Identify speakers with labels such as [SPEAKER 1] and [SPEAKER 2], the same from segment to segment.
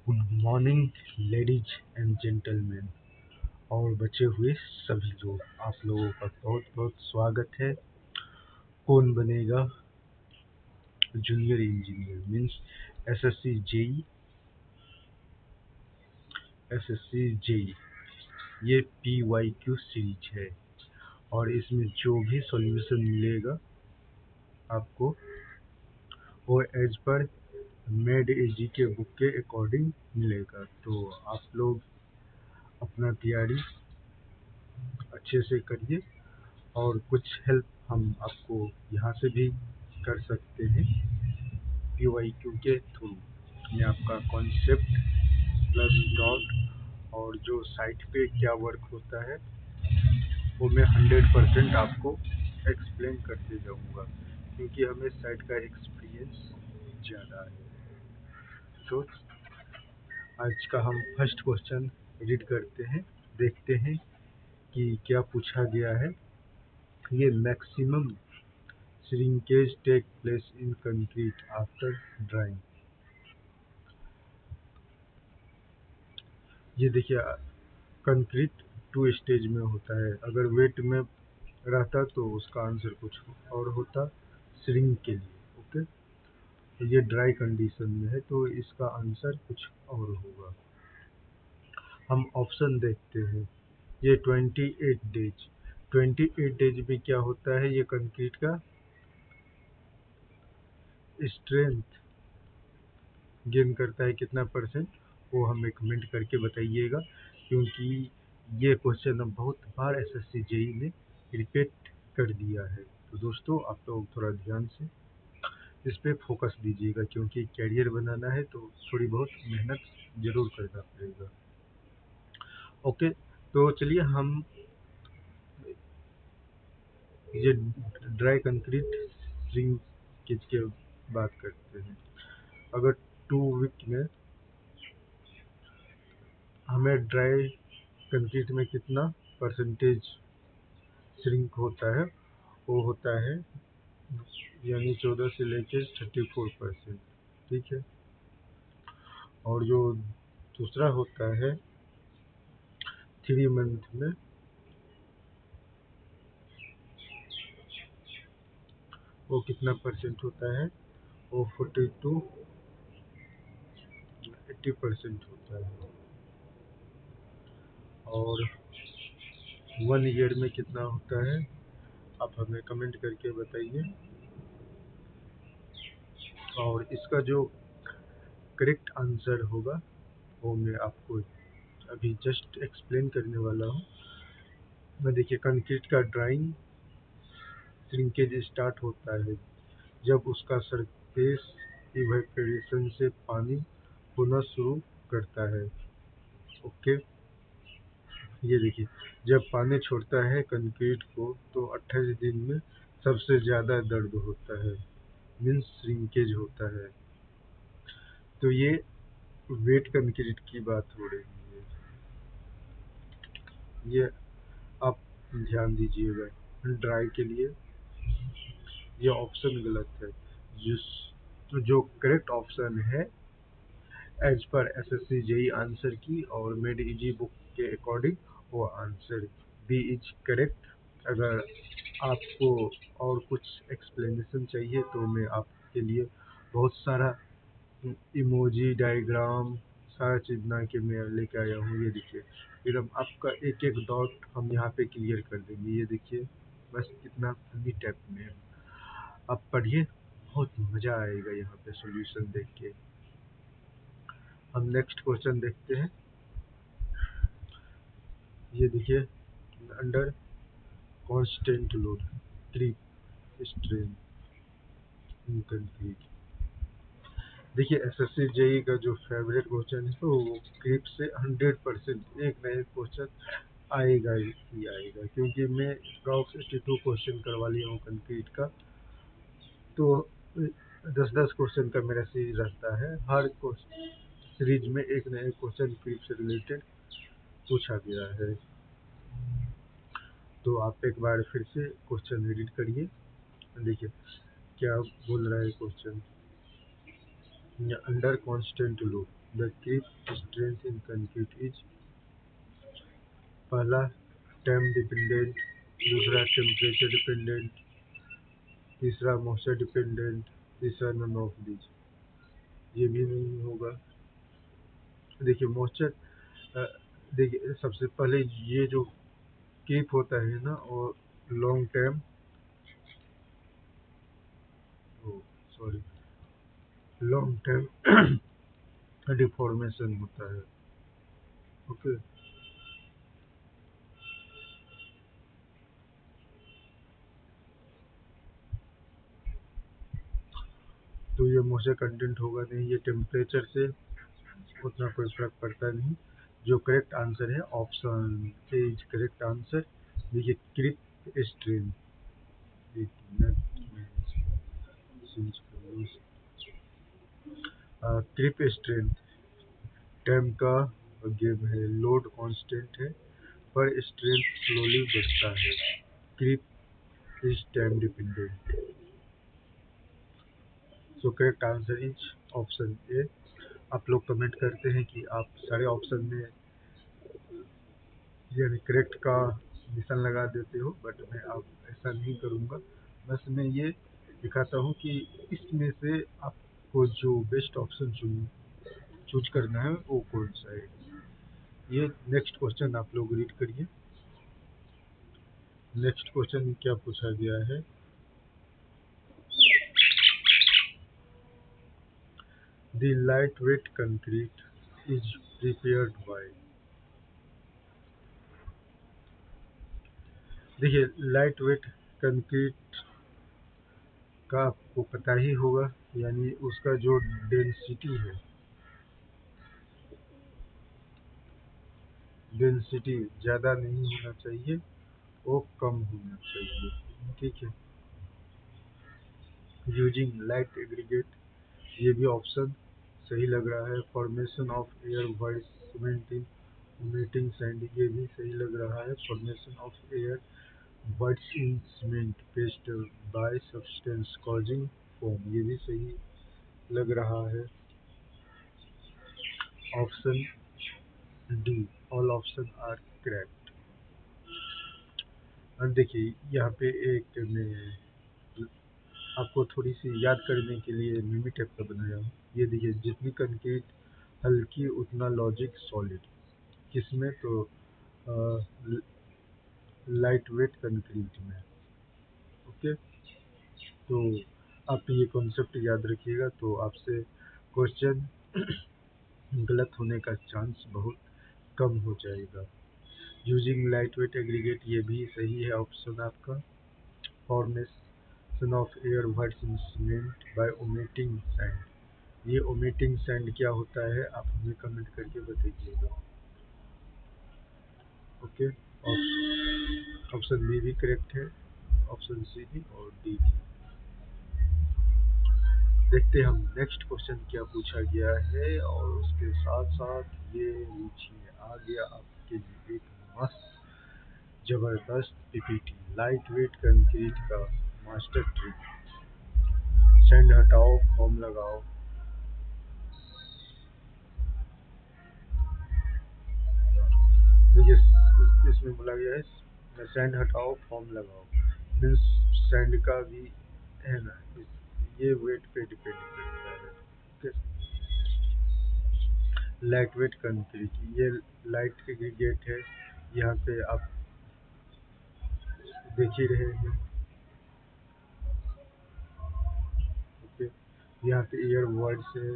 [SPEAKER 1] Good morning ladies and gentleman और बचे हुए सभी लोग, आप लोगों का बहुत बहुत स्वागत है। कौन बनेगा junior engineer means SSC JE, ये PYQ सीरीज है और इसमें जो भी सॉल्यूशन मिलेगा आपको वो एज पर मेड एजी के बुक के अकॉर्डिंग मिलेगा। तो आप लोग अपना तैयारी अच्छे से करिए और कुछ हेल्प हम आपको यहाँ से भी कर सकते हैं PYQ के थ्रू। मैं आपका कॉन्सेप्ट प्लस डॉट और जो साइट पे क्या वर्क होता है वो मैं 100% आपको एक्सप्लेन करते जाऊँगा, क्योंकि हमें साइट का एक्सपीरियंस ज़्यादा है। तो आज का हम फर्स्ट क्वेश्चन रीड करते हैं, देखते हैं कि क्या पूछा गया है। ये maximum shrinkage take place in concrete after drying. ये देखिए, कंक्रीट 2 स्टेज में होता है। अगर वेट में रहता तो उसका आंसर कुछ और होता श्रिंक के लिए। ओके, तो ये ड्राई कंडीशन में है तो इसका आंसर कुछ और होगा। हम ऑप्शन देखते हैं। ये 28 डेज में क्या होता है, ये कंक्रीट का स्ट्रेंथ गेन करता है कितना परसेंट, वो हमें कमेंट करके बताइएगा, क्योंकि ये क्वेश्चन हम बहुत बार एसएससी जेई में रिपीट कर दिया है। तो दोस्तों आप लोग थोड़ा ध्यान से इस पे फोकस दीजिएगा, क्योंकि कैरियर बनाना है तो थोड़ी बहुत मेहनत जरूर करना पड़ेगा। ओके, तो चलिए हम ये ड्राई कंक्रीट श्रिंकेज की बात करते हैं। अगर 2 वीक में हमें ड्राई कंक्रीट में कितना परसेंटेज श्रिंक होता है, वो होता है यानी 14 से लेकर 34%। ठीक है, और जो दूसरा होता है 3 मंथ में, वो कितना परसेंट होता है, वो 40 to 80% होता है। और 1 ईयर में कितना होता है, आप हमें कमेंट करके बताइए। और इसका जो करेक्ट आंसर होगा वो मैं आपको अभी जस्ट एक्सप्लेन करने वाला हूँ। मैं देखिए, कंक्रीट का ड्राइंग श्रिंकेज स्टार्ट होता है जब उसका सरफेस इवेपोरेशन से पानी होना शुरू करता है। ओके, ये देखिए, जब पानी छोड़ता है कंक्रीट को तो 28 दिन में सबसे ज़्यादा दर्द होता है, मीन्स श्रिंकेज होता है। तो ये वेट कंक्रीट की बात हो रही है, ये आप ध्यान दीजिएगा। ड्राई के लिए ये ऑप्शन गलत है। जिस तो जो करेक्ट ऑप्शन है एज पर एसएससी जेई आंसर की और मेड इजी बुक के अकॉर्डिंग, वो आंसर बी इज करेक्ट। अगर आपको और कुछ एक्सप्लेनेशन चाहिए तो मैं आपके लिए बहुत सारा इमोजी डायग्राम सारा चीज़ बना के मैं लेके आया हूँ। ये देखिए, एकदम आपका एक एक डॉट हम यहाँ पे क्लियर कर देंगे। ये देखिए बस कितना फनी टाइप में है। आप पढ़िए, बहुत मज़ा आएगा यहाँ पे सॉल्यूशन देख के। हम नेक्स्ट क्वेश्चन देखते हैं। ये देखिए, under constant load creep strain in concrete. देखिए, एसएससी जेई का जो फेवरेट क्वेश्चन है तो वो क्रीप से 100% एक ना एक क्वेश्चन आएगा ही आएगा, क्योंकि मैं अप्रॉक्स 82 क्वेश्चन करवा लिया हूँ कंक्रीट का। तो 10-10 क्वेश्चन का मेरा सीरीज रहता है। हर सीरीज में एक ना एक क्वेश्चन क्रीप से रिलेटेड पूछा गया है। तो आप एक बार फिर से क्वेश्चन रीड करिए, देखिए क्या बोल रहा है question. Under constant load the creep strength in concrete is पहला टाइम डिपेंडेंट, दूसरा टेम्परेचर डिपेंडेंट, तीसरा मॉइस्चर डिपेंडेंट, तीसरा नन ऑफ दीज। ये भी नहीं होगा। देखिए मॉइस्चर, देखिए सबसे पहले ये जो कीप होता है ना और long time, sorry, long time deformation होता है। ओके, तो ये मॉइस्चर कंटेंट होगा नहीं, ये टेम्परेचर से उतना कोई फर्क पड़ता नहीं। जो करेक्ट आंसर है option A is correct answer. देखिए creep strain, creep strain time का गेम है, लोड कांस्टेंट है पर स्ट्रेंथ स्लोली बढ़ता है। Creep is time dependent. So correct answer is option A. आप लोग कमेंट करते हैं कि आप सारे ऑप्शन में यानी करेक्ट का निशान लगा देते हो, बट मैं अब ऐसा नहीं करूँगा। बस मैं ये दिखाता हूँ कि इसमें से आपको जो बेस्ट ऑप्शन चूज करना है वो कौन सा है। ये नेक्स्ट क्वेश्चन आप लोग रीड करिए। नेक्स्ट क्वेश्चन में क्या पूछा गया है, the light weight concrete is prepared by. देखिए लाइट वेट कंक्रीट का आपको पता ही होगा, यानी उसका जो डेंसिटी है, डेंसिटी ज़्यादा नहीं होना चाहिए, वो कम होना चाहिए। ठीक है, यूजिंग लाइट एग्रीगेट, ये भी ऑप्शन सही लग रहा है। Formation of air voids cement in omitting sand, ये भी सही लग रहा है। Formation of air voids in cement paste by substance causing foam, ये भी सही लग रहा है। Option D, all option are correct. और देखिए यहाँ पे एक मैं आपको थोड़ी सी याद करने के लिए मिमी टेप का बनाया हूँ। ये देखिए जितनी कंक्रीट हल्की उतना लॉजिक सॉलिड, किसमें तो लाइट वेट कंक्रीट में। ओके, तो आप ये कॉन्सेप्ट याद रखिएगा तो आपसे क्वेश्चन गलत होने का चांस बहुत कम हो जाएगा। यूजिंग लाइट वेट एग्रीगेट, ये भी सही है ऑप्शन आपका। Formation of air voids in cement by omitting sand, ये ओमिटिंग सैंड क्या होता है आप हमें कमेंट करके बताइएगा। ओके, ऑप्शन बी भी करेक्ट है, ऑप्शन सी भी और डी भी। देखते हैं हम नेक्स्ट क्वेश्चन क्या पूछा गया है, और उसके साथ साथ ये लीजिए आ गया आपके लिए एक मस्त जबरदस्त पीपीटी, लाइट वेट कंक्रीट का मास्टर ट्रिक। सैंड हटाओ, फॉर्म लगाओ। देखिए इसमें बोला गया है सैंड हटाओ फॉर्म लगाओ, मीन्स सैंड का भी है ना, ये वेट पे डिपेंड करता है। ओके, लाइट वेट कंक्रीट, ये लाइट एग्रीगेट है, यहाँ पे आप देख ही रहे हैं। ओके, यहाँ पे एयर वर्ड्स है,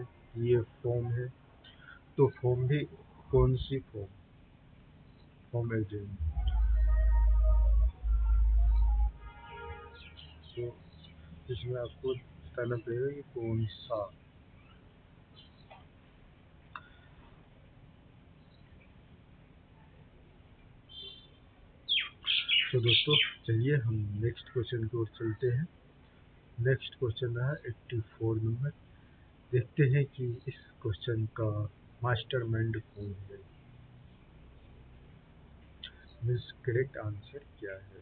[SPEAKER 1] ये फॉर्म है, तो फॉर्म भी कौन सी फॉर्म, फॉर्म एजेंट, तो इसमें आपको बताना पड़ेगा कि कौन सा। तो दोस्तों चलिए हम नेक्स्ट क्वेश्चन की ओर चलते हैं। नेक्स्ट क्वेश्चन है 84 नंबर। देखते हैं कि इस क्वेश्चन का मास्टरमाइंड कौन है, मीन्स करेक्ट आंसर क्या है।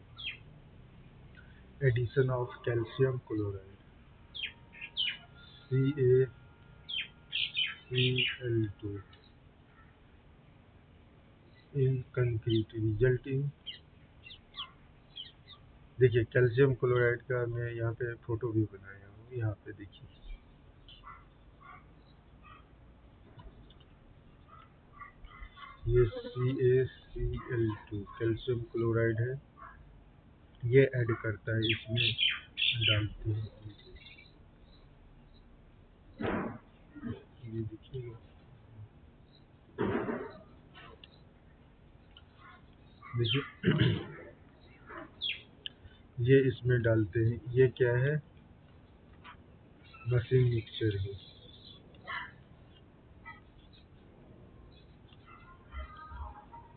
[SPEAKER 1] Addition of calcium chloride, C A Cl2 in concrete result in, देखिए कैल्शियम क्लोराइड का मैं यहाँ पे फोटो भी बनाया हूँ, यहाँ पे देखिए ये CaCl2 कैल्शियम क्लोराइड है, ये ऐड करता है, इसमें डालते हैं, ये देखिए देखिए ये इसमें डालते हैं, ये क्या है, मशीन मिक्सचर है,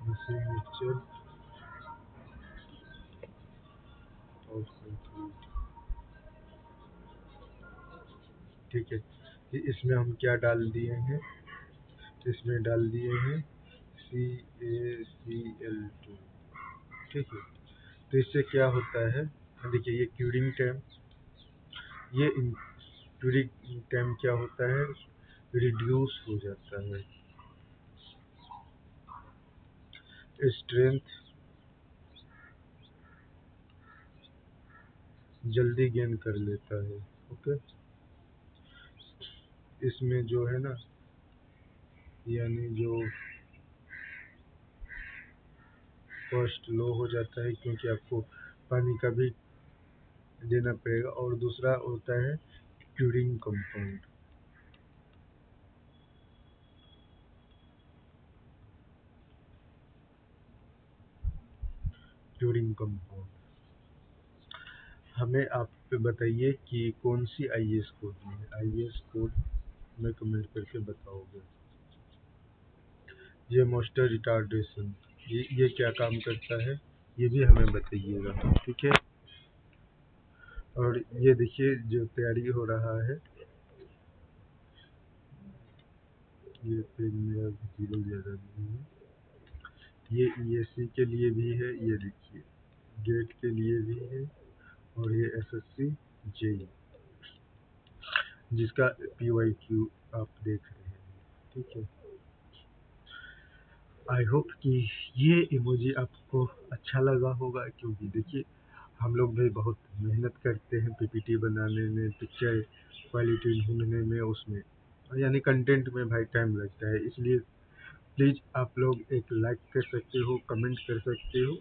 [SPEAKER 1] मशीन मिक्सचर और कंक्रीट, ठीक है। इसमें हम क्या डाल दिए हैं, इसमें डाल दिए हैं CaCl2, ठीक है। तो इससे क्या होता है, देखिए ये क्यूरिंग टाइम, ये क्यूरिंग टाइम क्या होता है, रिड्यूस हो जाता है, स्ट्रेंथ जल्दी गेन कर लेता है, ओके। इसमें जो है ना, यानी जो कॉस्ट लो हो जाता है, क्योंकि आपको पानी का भी देना पड़ेगा, और दूसरा होता है क्यूरिंग कंपाउंड, क्यूरिंग कंपाउंड। हमें आप बताइए कि कौन सी आईएस कोड में, आईएस कोड में कमेंट करके बताओगे। ये मॉइस्चर रिटार्डेशन, ये क्या काम करता है, ये भी हमें बताइएगा, ठीक है। और ये देखिए जो तैयारी हो रहा है, ये पेन मेरा विजिबल ज़्यादा नहीं है, ये ईएससी के लिए भी है, ये देखिए गेट के लिए भी है, और ये एसएससी जेई जिसका PYQ आप देख रहे हैं, ठीक है। आई होप कि ये इमोजी आपको अच्छा लगा होगा, क्योंकि देखिए हम लोग भी बहुत मेहनत करते हैं पीपीटी बनाने में, पिक्चर क्वालिटी ढूंढने में, उसमें यानी कंटेंट में भाई टाइम लगता है, इसलिए प्लीज़ आप लोग एक लाइक कर सकते हो, कमेंट कर सकते हो,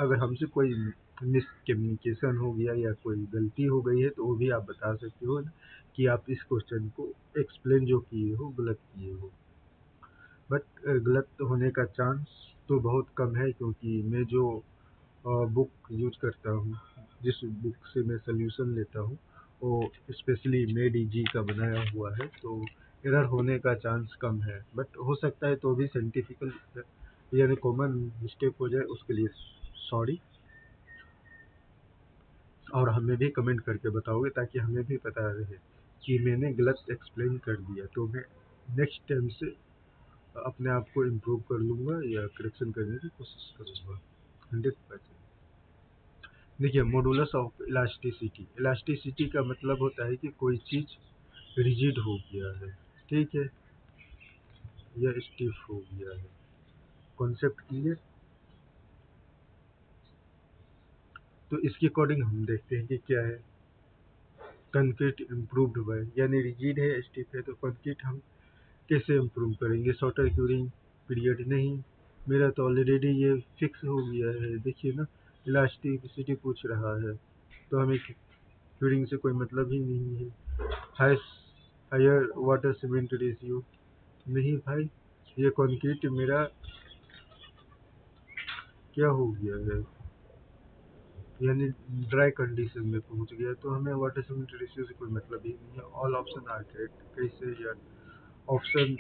[SPEAKER 1] अगर हमसे कोई मिसकम्युनिकेशन हो गया या कोई गलती हो गई है तो वो भी आप बता सकते हो कि आप इस क्वेश्चन को एक्सप्लेन जो किए हो गलत किए हो, बट गलत होने का चांस तो बहुत कम है, क्योंकि मैं जो बुक यूज करता हूँ, जिस बुक से मैं सोल्यूशन लेता हूँ, वो स्पेशली मेड इजी का बनाया हुआ है, तो एरर होने का चांस कम है, बट हो सकता है तो भी साइंटिफिकल यानी कॉमन मिस्टेक हो जाए, उसके लिए सॉरी। और हमें भी कमेंट करके बताओगे ताकि हमें भी पता रहे कि मैंने गलत एक्सप्लेन कर दिया, तो मैं नेक्स्ट टाइम से अपने आप को इम्प्रूव कर लूँगा या करेक्शन करने की कोशिश करूँगा 100%। देखिए मॉडुलस ऑफ इलास्टिसिटी, इलास्टिसिटी का मतलब होता है कि कोई चीज़ रिजिड हो गया है, ठीक है, या स्टिफ हो गया है, कॉन्सेप्ट क्लियर। तो इसके अकॉर्डिंग हम देखते हैं कि क्या है, कंक्रीट इम्प्रूव्ड बाय, यानी रिजिड है स्टिफ है, तो कंक्रीट हम कैसे इम्प्रूव करेंगे, शॉर्टर क्यूरिंग पीरियड नहीं, मेरा तो ऑलरेडी ये फिक्स हो गया है, देखिए ना इलास्टिसिटी पूछ रहा है, तो हमें क्यूरिंग से कोई मतलब ही नहीं है। हायर वाटर सीमेंट रेशियो नहीं भाई, ये कंक्रीट मेरा क्या हो गया है, यानी ड्राई कंडीशन में पहुंच गया, तो हमें वाटर सीमेंट रेशियो से कोई मतलब ही नहीं है। ऑल ऑप्शन आर करेक्ट, कैसे यार, ऑप्शन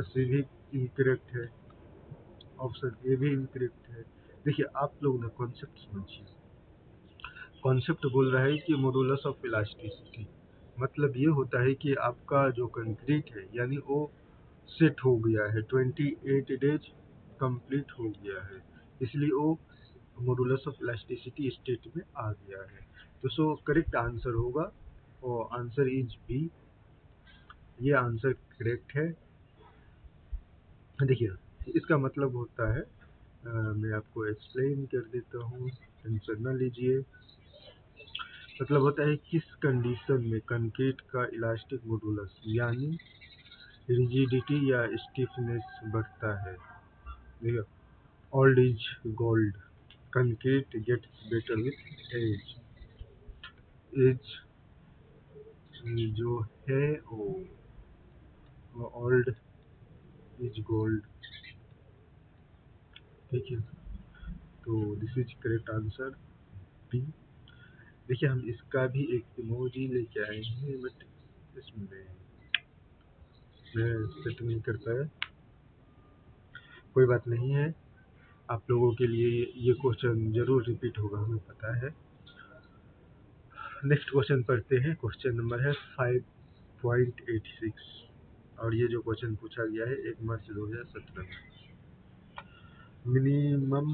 [SPEAKER 1] सी भी इनकरेक्ट है, ऑप्शन ए भी इनकरेक्ट है। देखिए आप लोग ना कॉन्सेप्ट समझिए, कॉन्सेप्ट बोल रहा है कि मॉडुलस ऑफ इलास्टिसिटी, मतलब ये होता है कि आपका जो कंक्रीट है यानी वो सेट हो गया है, 28 डेज कंप्लीट हो गया है, इसलिए वो मॉडुलस ऑफ इलास्टिसिटी स्टेट में आ गया है। तो सो करेक्ट आंसर होगा, और आंसर इज बी, ये आंसर करेक्ट है। देखिए इसका मतलब होता है, मैं आपको एक्सप्लेन कर देता हूँ, टेंशन न लीजिए। मतलब होता है किस कंडीशन में कंक्रीट का इलास्टिक मॉडुलस यानी रिजिडिटी या स्टिफनेस बढ़ता है। देखिए, old is gold, concrete gets better with age. Age जो है वो ओल्ड इज गोल्ड। ठीक है, तो this is correct answer B. देखिए हम इसका भी एक इमोजी लेके आए हैं, बट इसमें मैं सेट नहीं कर पाया, कोई बात नहीं है। आप लोगों के लिए ये क्वेश्चन जरूर रिपीट होगा, हमें पता है। नेक्स्ट क्वेश्चन पढ़ते हैं। क्वेश्चन नंबर है 5.86 और ये जो क्वेश्चन पूछा गया है 1 मार्च 2017 में। Minimum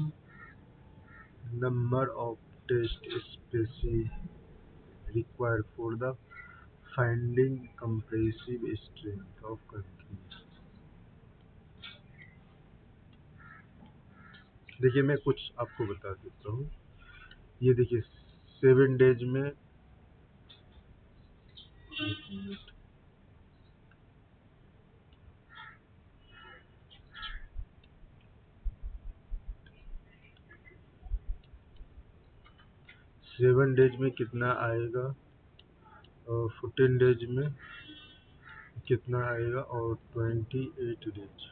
[SPEAKER 1] number of test specimens required for the finding compressive strength of concrete. देखिए मैं कुछ आपको बता देता हूँ। ये देखिए 7 डेज में 7 डेज में कितना आएगा और 14 डेज में कितना आएगा और 28 डेज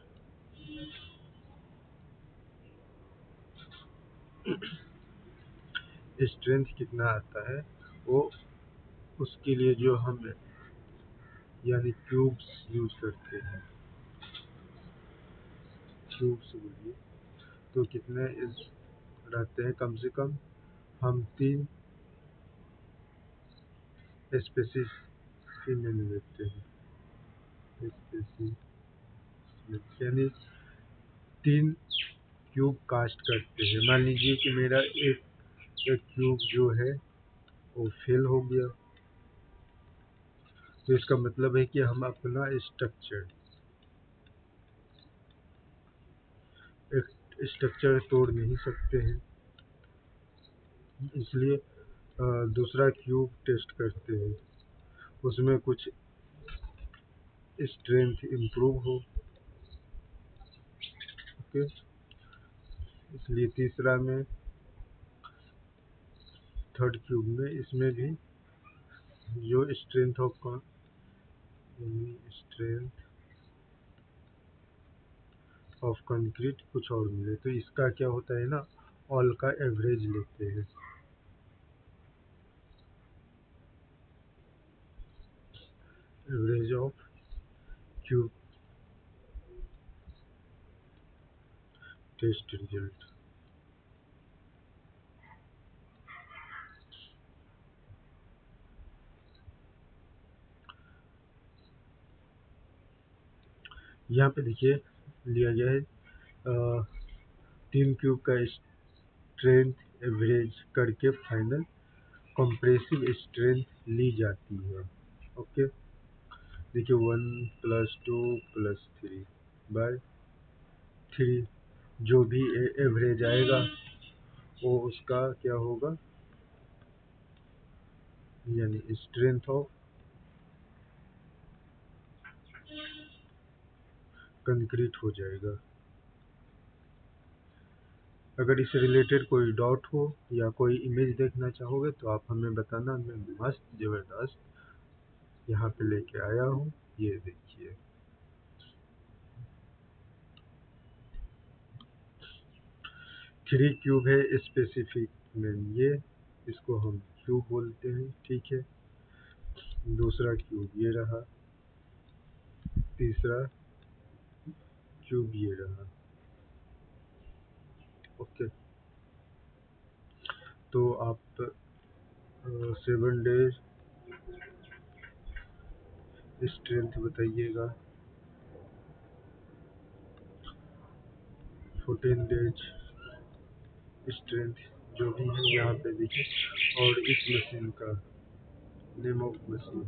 [SPEAKER 1] स्ट्रेंथ कितना आता है, वो उसके लिए जो हम यानी क्यूब्स यूज करते हैं। क्यूब्स बोलिए तो कितने इस रहते हैं, कम से कम हम 3 स्पेसिस की मैंने लेते हैं। स्पेसिस यानी 3 क्यूब कास्ट करते हैं। मान लीजिए कि मेरा एक क्यूब जो है वो फेल हो गया, तो इसका मतलब है कि हम अपना स्ट्रक्चर तोड़ नहीं सकते हैं, इसलिए दूसरा क्यूब टेस्ट करते हैं, उसमें कुछ स्ट्रेंथ इम्प्रूव हो। ओके, इसलिए तीसरा में थर्ड क्यूब में इसमें भी जो स्ट्रेंथ ऑफ कंक्रीट कुछ और मिले, तो इसका क्या होता है ना, ऑल का एवरेज लेते हैं। Average of cube test result. यहाँ पे देखिए लिया गया है 3 क्यूब का स्ट्रेंथ एवरेज करके फाइनल कंप्रेसिव स्ट्रेंथ ली जाती है। ओके, देखिए 1 + 2 + 3/3 जो भी एवरेज आएगा वो उसका क्या होगा, यानी स्ट्रेंथ ऑफ कंक्रीट हो जाएगा। अगर इससे रिलेटेड कोई डाउट हो या कोई इमेज देखना चाहोगे तो आप हमें बताना, मैं मस्त ज़बरदस्त यहाँ पे लेके आया हूँ। ये देखिए 3 क्यूब है स्पेसिफिक में, ये इसको हम क्यूब बोलते हैं। ठीक है, दूसरा क्यूब ये रहा, तीसरा क्यूब ये रहा। ओके, तो आप 7 डेज स्ट्रेंथ बताइएगा, 14 डेज स्ट्रेंथ जो भी है यहाँ पे देखिए, और इस मशीन का नेम ऑफ मशीन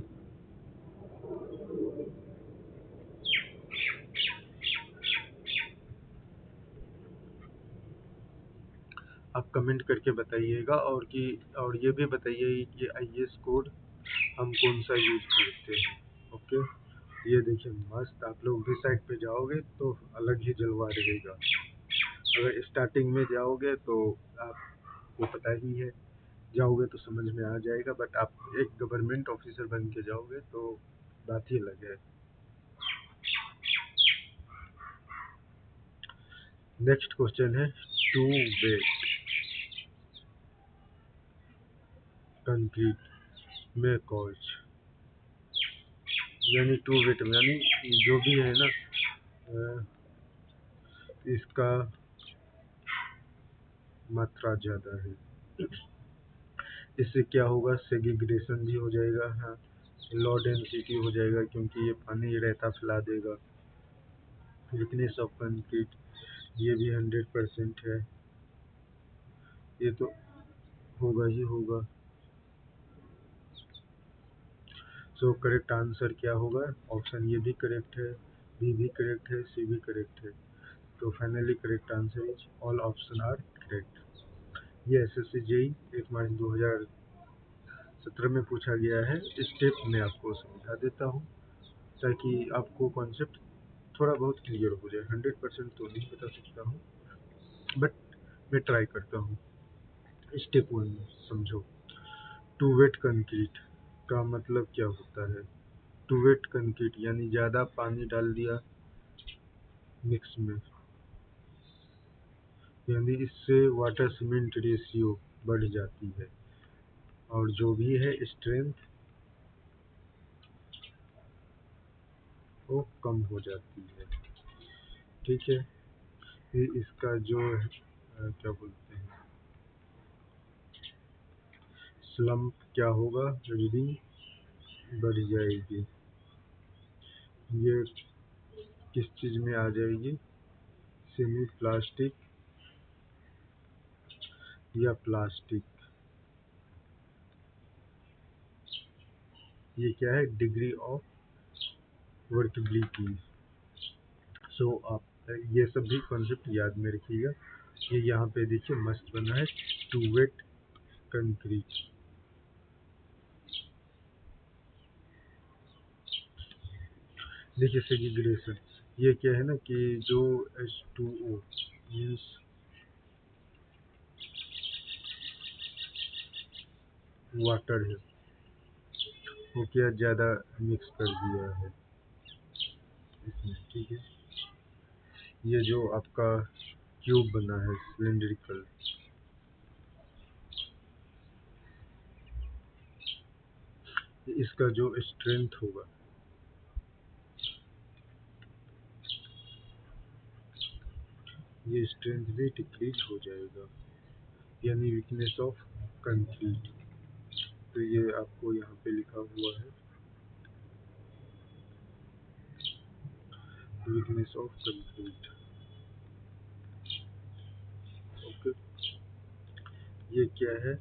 [SPEAKER 1] आप कमेंट करके बताइएगा, और ये भी बताइए कि IS कोड हम कौन सा यूज करते हैं। ओके, ये देखिए मस्त, आप लोग भी साइट पे जाओगे तो अलग ही जलवा रहेगा। अगर स्टार्टिंग में जाओगे तो आपको पता ही है, जाओगे तो समझ में आ जाएगा, बट आप एक गवर्नमेंट ऑफिसर बन के जाओगे तो बात ही अलग है। नेक्स्ट क्वेश्चन है टू वेट कंक्रीट में कॉज, यानी टू वेट यानी जो भी है ना, इसका मात्रा ज़्यादा है। इससे क्या होगा, सेग्रीगेशन भी हो जाएगा, हाँ, लो डेंसिटी हो जाएगा क्योंकि ये पानी रहता फैला देगा। थिकनेस ऑफ कंक्रीट ये भी 100% है, ये तो होगा ही होगा। सो करेक्ट आंसर क्या होगा, ऑप्शन ये भी करेक्ट है, बी भी करेक्ट है, सी भी करेक्ट है। तो finally correct answer is all option are correct. ये SSC JEE 1 मार्च 2017 में पूछा गया है। स्टेप में आपको समझा देता हूँ ताकि आपको कॉन्सेप्ट थोड़ा बहुत क्लियर हो जाए। 100% तो नहीं बता सकता हूँ, बट मैं ट्राई करता हूँ। स्टेप 1 समझो, टू वेट कंक्रीट का मतलब क्या होता है। टू वेट कंक्रीट यानी ज़्यादा पानी डाल दिया मिक्स में, यानी इससे वाटर सीमेंट रेशियो बढ़ जाती है, और जो भी है स्ट्रेंथ वो कम हो जाती है। ठीक है, फिर इसका जो है क्या बोलते हैं, स्लम्प क्या होगा, रीडिंग बढ़ जाएगी। ये किस चीज़ में आ जाएगी, सेमी प्लास्टिक या प्लास्टिक। ये क्या है, डिग्री ऑफ वर्केबिलिटी। सो आप ये सब भी कॉन्सेप्ट याद में रखिएगा। ये यहाँ पे देखिए मस्त बना है, टू वेट कंक्रीट। देखिए सेग्रीगेशन, ये क्या है ना कि जो H2O मीन्स वाटर है, वो क्या ज़्यादा मिक्स कर दिया है इसमें। ठीक है, ये जो आपका क्यूब बना है सिलेंड्रिकल, इसका जो स्ट्रेंथ होगा, ये स्ट्रेंथ भी डिक्रीज हो जाएगा, यानी वीकनेस ऑफ कंक्रीट। तो ये आपको यहाँ पे लिखा हुआ है, वीकनेस ऑफ कंक्रीट। ओके, ये क्या है,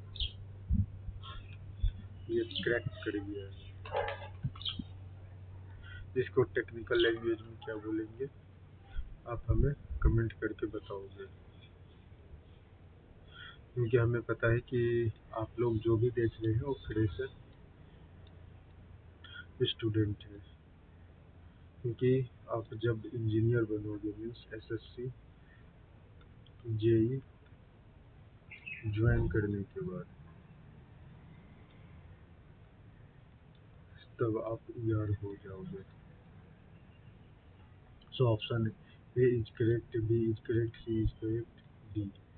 [SPEAKER 1] ये क्रैक कर गया है। इसको टेक्निकल लैंग्वेज में क्या बोलेंगे, आप हमें कमेंट करके बताओगे, क्योंकि हमें पता है कि आप लोग जो भी देख रहे हैं वो फ्रेशर स्टूडेंट है। क्योंकि आप जब इंजीनियर बनोगे मीन्स SSC JEE ज्वाइन करने के बाद, तब आप ER हो जाओगे। So option A is correct, B is correct, C is correct, D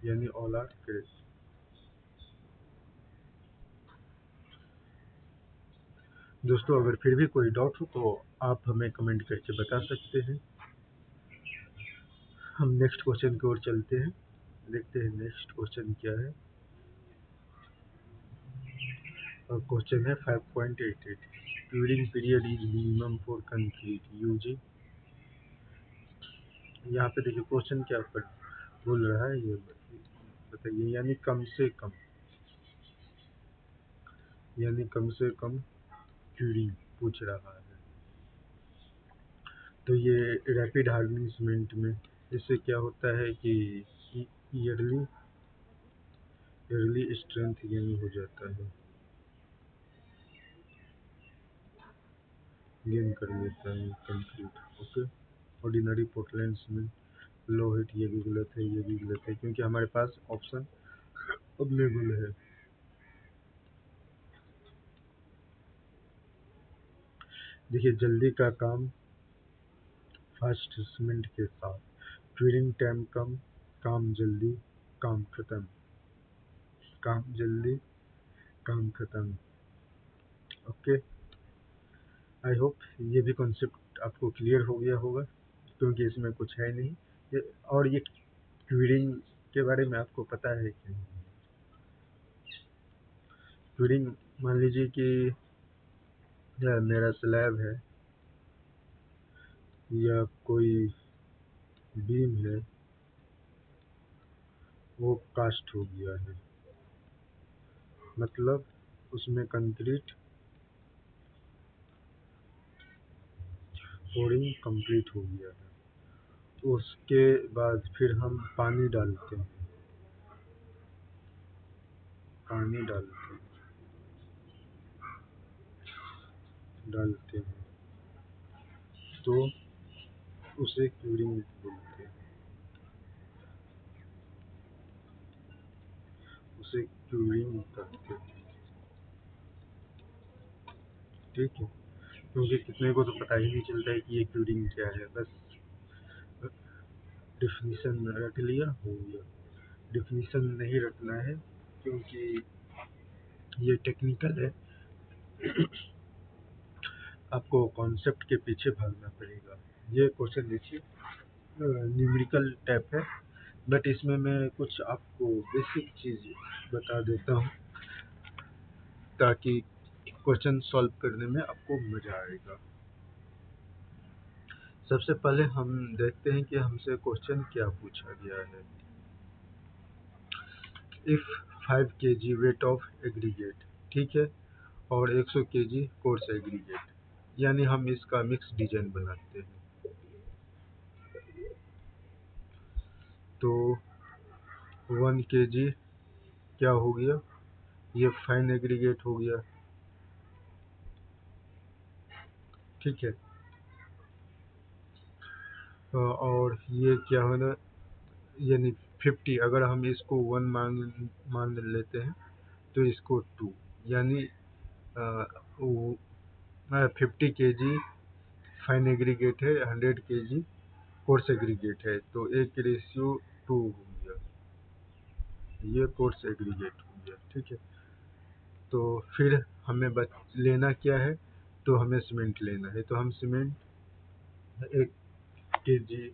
[SPEAKER 1] यानी ऑल आर करेक्ट। दोस्तों अगर फिर भी कोई डाउट हो तो आप हमें कमेंट करके बता सकते हैं। हम नेक्स्ट क्वेश्चन की ओर चलते हैं, देखते हैं नेक्स्ट क्वेश्चन क्या है। और क्वेश्चन है 5.88, curing period is minimum for concrete using. यहाँ पे देखिए क्वेश्चन क्या पर बोल रहा है, ये बताइए, यानी कम से कम क्यूरिंग पूछ रहा है। तो ये रैपिड हार्डनिंग सीमेंट में इससे क्या होता है कि ईयरली अर्ली स्ट्रेंथ गेन हो जाता है, गेन कर लेता है concrete. Okay, ordinary Portland cement low heat, ये भी गलत है, ये भी गलत है, क्योंकि हमारे पास ऑप्शन अवेलेबल है। देखिए, जल्दी का काम फास्ट सीमेंट के साथ, ट्विलिंग टाइम कम, काम जल्दी, काम खत्म, काम जल्दी, काम खत्म। ओके, आई होप ये भी कॉन्सेप्ट आपको क्लियर हो गया होगा, क्योंकि इसमें कुछ है नहीं। और ये ट्विलिंग के बारे में आपको पता है कि ट्विलिंग, मान लीजिए कि यह मेरा स्लैब है या कोई बीम है, वो कास्ट हो गया है, मतलब उसमें कंक्रीट पोरिंग कंप्लीट हो गया है। उसके बाद फिर हम पानी डालते हैं, पानी डालते हैं, तो उसे क्यूरिंग बोलते हैं, उसे क्यूरिंग करते हैं। ठीक है, क्योंकि कितने को तो पता ही नहीं चलता है कि ये क्यूरिंग क्या है, बस डिफिनीशन रट लिया, हो गया। डिफिनीशन नहीं रखना है, क्योंकि ये टेक्निकल है, आपको कॉन्सेप्ट के पीछे भागना पड़ेगा। ये क्वेश्चन देखिए, न्यूमेरिकल टाइप है, बट इसमें मैं कुछ आपको बेसिक चीज़ बता देता हूँ, ताकि क्वेश्चन सॉल्व करने में आपको मज़ा आएगा। सबसे पहले हम देखते हैं कि हमसे क्वेश्चन क्या पूछा गया है। If 5 kg weight of aggregate, ठीक है, और 100 kg कोर्स एग्रीगेट, यानी हम इसका मिक्स डिजाइन बनाते हैं। तो 1 kg क्या हो गया, ये फाइन एग्रीगेट हो गया, ठीक है। और ये क्या होना, यानी 50, अगर हम इसको 1 मान लेते हैं, तो इसको 2, यानी 50 kg फाइन एग्रीगेट है, 100 kg कोर्स एग्रीगेट है, तो 1:2 हो गया, ये कोर्स एग्रीगेट हो गया, ठीक है। तो फिर हमें लेना क्या है, तो हमें सीमेंट लेना है, तो हम cement 1 kg,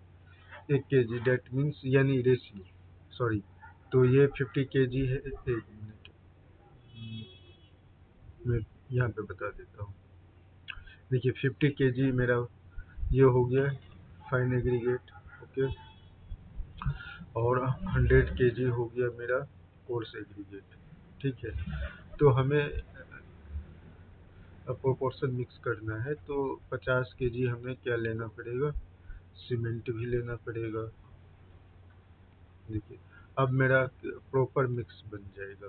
[SPEAKER 1] 1 kg that means, यानी रेशियो, सॉरी, तो ये 50 kg है। एक मिनट, मैं यहाँ पे बता देता हूँ। देखिए, 50 kg मेरा ये हो गया फाइन एग्रीगेट, ओके, और 100 kg हो गया मेरा कोर्स एग्रीगेट, ठीक है। तो हमें प्रोपोर्शन मिक्स करना है, तो 50 kg हमें क्या लेना पड़ेगा, सीमेंट भी लेना पड़ेगा। देखिए, अब मेरा प्रॉपर मिक्स बन जाएगा,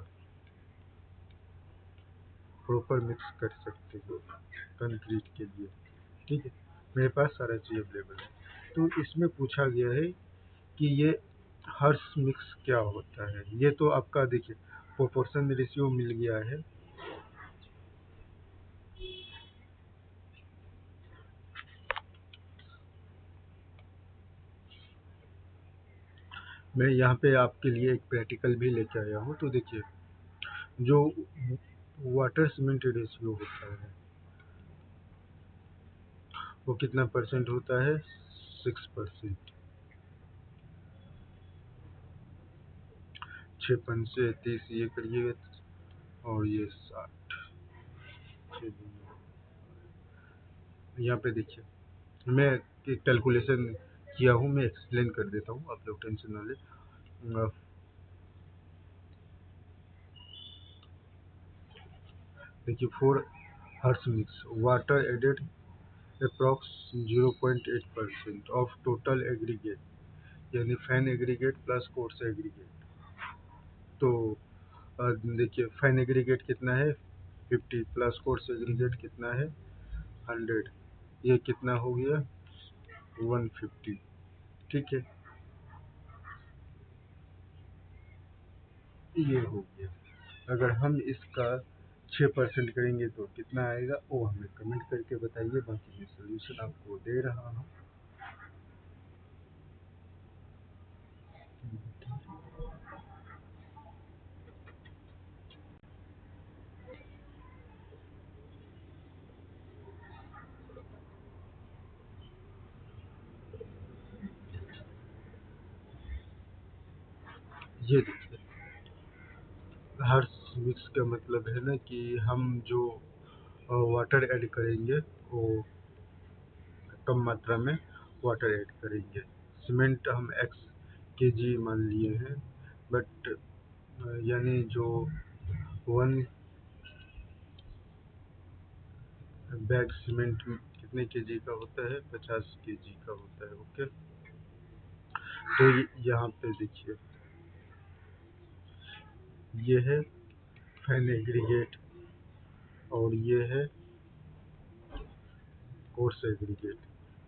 [SPEAKER 1] प्रॉपर मिक्स कर सकते हो कंक्रीट के लिए, ठीक है। मेरे पास सारा चीज़ अवेलेबल है। तो इसमें पूछा गया है कि ये हर्स मिक्स क्या होता है। ये तो आपका देखिए प्रोपोर्शन रेशियो मिल गया है। मैं यहाँ पे आपके लिए एक प्रैक्टिकल भी लेके आया हूँ। तो देखिए, जो वाटर सीमेंट रेशियो होता है, वो कितना परसेंट होता है, 6%। 6 पंचे 30, ये करिए, और ये 60। यहाँ पे देखिए, मैं एक कैलकुलेशन किया हूँ, मैं एक्सप्लेन कर देता हूँ, आप लोग टेंशन ना ले। देखिए, 4 hours mix water added approx 0.8% of total aggregate, यानी fine aggregate plus coarse aggregate. तो देखिए फाइन एग्रीगेट कितना है 50 प्लस कोर्स एग्रीगेट कितना है 100, ये कितना हो गया 150। ठीक है, ये हो गया। अगर हम इसका 6% करेंगे तो कितना आएगा वो हमें कमेंट करके बताइए, बाकी मैं सोल्यूशन आपको दे रहा हूँ। ये देखिए, हर मिक्स का मतलब है ना कि हम जो वाटर ऐड करेंगे वो कम मात्रा में वाटर ऐड करेंगे। सीमेंट हम x kg मान लिए हैं, बट यानी जो 1 बैग सीमेंट कितने केजी का होता है 50 केजी का होता है। ओके, तो यहाँ पे देखिए ये है फाइन एग्रीगेट और ये है कोर्स एग्रीगेट,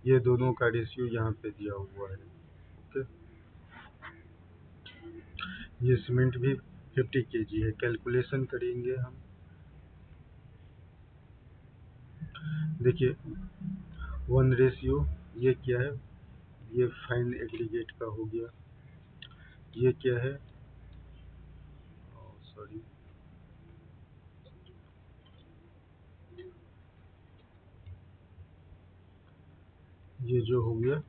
[SPEAKER 1] ये दोनों का रेशियो यहाँ पे दिया हुआ है। ओके, ये सीमेंट भी 50 केजी है। कैलकुलेशन करेंगे हम, देखिए 1 रेशियो, ये क्या है, ये फाइन एग्रीगेट का हो गया। ये क्या है, सॉरी, ये जो हो गया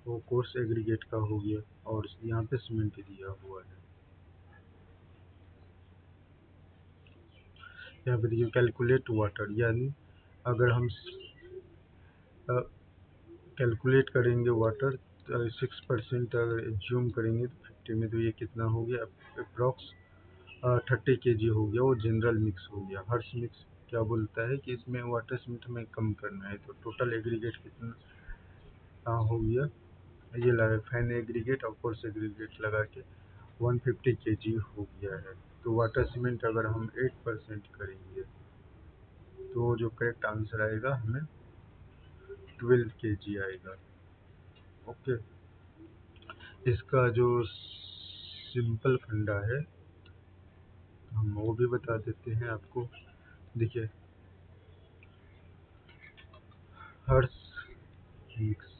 [SPEAKER 1] वो कोर्स एग्रीगेट का हो गया और यहाँ पे सीमेंट दिया हुआ है। यहाँ पे देखिए कैलकुलेट वाटर, यानी अगर हम कैलकुलेट करेंगे वाटर 6% अगर एज्यूम करेंगे तो 50 में, तो ये कितना हो गया अप्रॉक्स 30 केजी हो गया। वो जनरल मिक्स हो गया। हर्ष मिक्स क्या बोलता है कि इसमें वाटर सीमेंट में कम करना है, तो टोटल एग्रीगेट कितना हो गया, ये लगा फाइन एग्रीगेट और कोर्स एग्रीगेट लगा के 150 केजी हो गया है। तो वाटर सीमेंट अगर हम 8% करेंगे तो जो करेक्ट आंसर आएगा हमें 12 केजी आएगा। ओके, इसका जो सिंपल फंडा है हम वो भी बता देते हैं आपको। देखिए हर्ष मिक्स,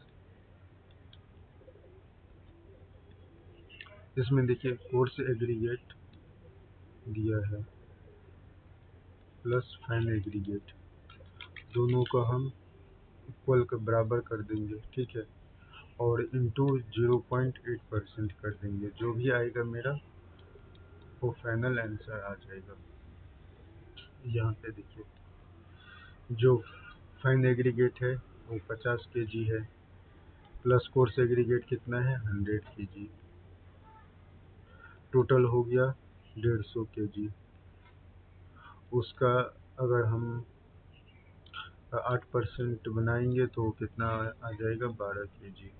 [SPEAKER 1] इसमें देखिए कोर्स एग्रीगेट दिया है प्लस फाइन एग्रीगेट, दोनों को हम इक्वल के बराबर कर देंगे। ठीक है, और इंटू 0.8% कर देंगे, जो भी आएगा मेरा वो फाइनल आंसर आ जाएगा। यहाँ पे देखिए जो फाइन एग्रीगेट है वो 50 केजी है, प्लस कोर्स एग्रीगेट कितना है 100 केजी, टोटल हो गया 150 केजी। उसका अगर हम 8% बनाएंगे तो कितना आ जाएगा 12 केजी।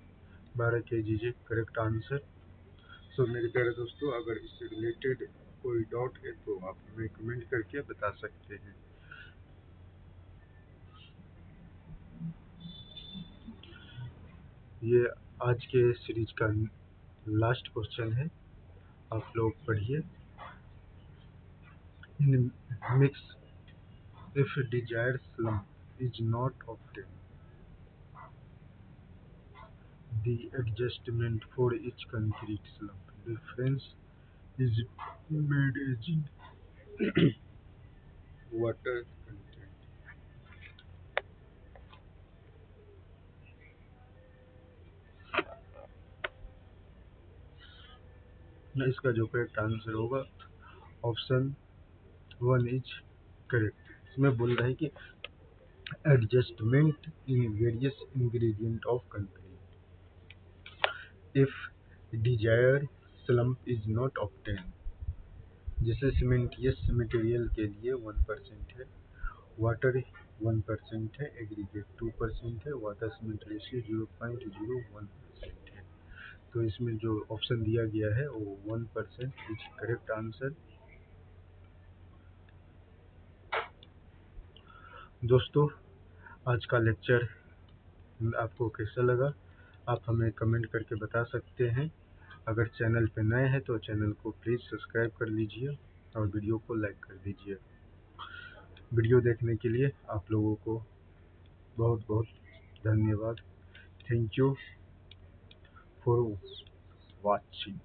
[SPEAKER 1] 12 केजी जी करेक्ट आंसर। सो मेरे प्यारे दोस्तों, अगर इससे रिलेटेड कोई डाउट है तो आप हमें कमेंट करके बता सकते हैं। ये आज के सीरीज का लास्ट क्वेश्चन है, आप लोग पढ़िए। In mix if desired slump is not obtained, the adjustment for each concrete slump difference is made using water content। इसका जो करेक्ट आंसर होगा ऑप्शन 1 इज करेक्ट। इसमें बोल रहा है कि adjustment in various ingredient of concrete if desired slump is not obtained। जैसे सीमेंटियस material के लिए 1% है, वाटर 1% है, एग्रीगेट 2% है, वाटर सीमेंट रेशियो 0.01% है। तो इसमें जो ऑप्शन दिया गया है वो 1% इज करेक्ट आंसर। दोस्तों, आज का लेक्चर आपको कैसा लगा, आप हमें कमेंट करके बता सकते हैं। अगर चैनल पे नए हैं तो चैनल को प्लीज़ सब्सक्राइब कर लीजिए और वीडियो को लाइक कर दीजिए। वीडियो देखने के लिए आप लोगों को बहुत बहुत धन्यवाद। Thank you for watching.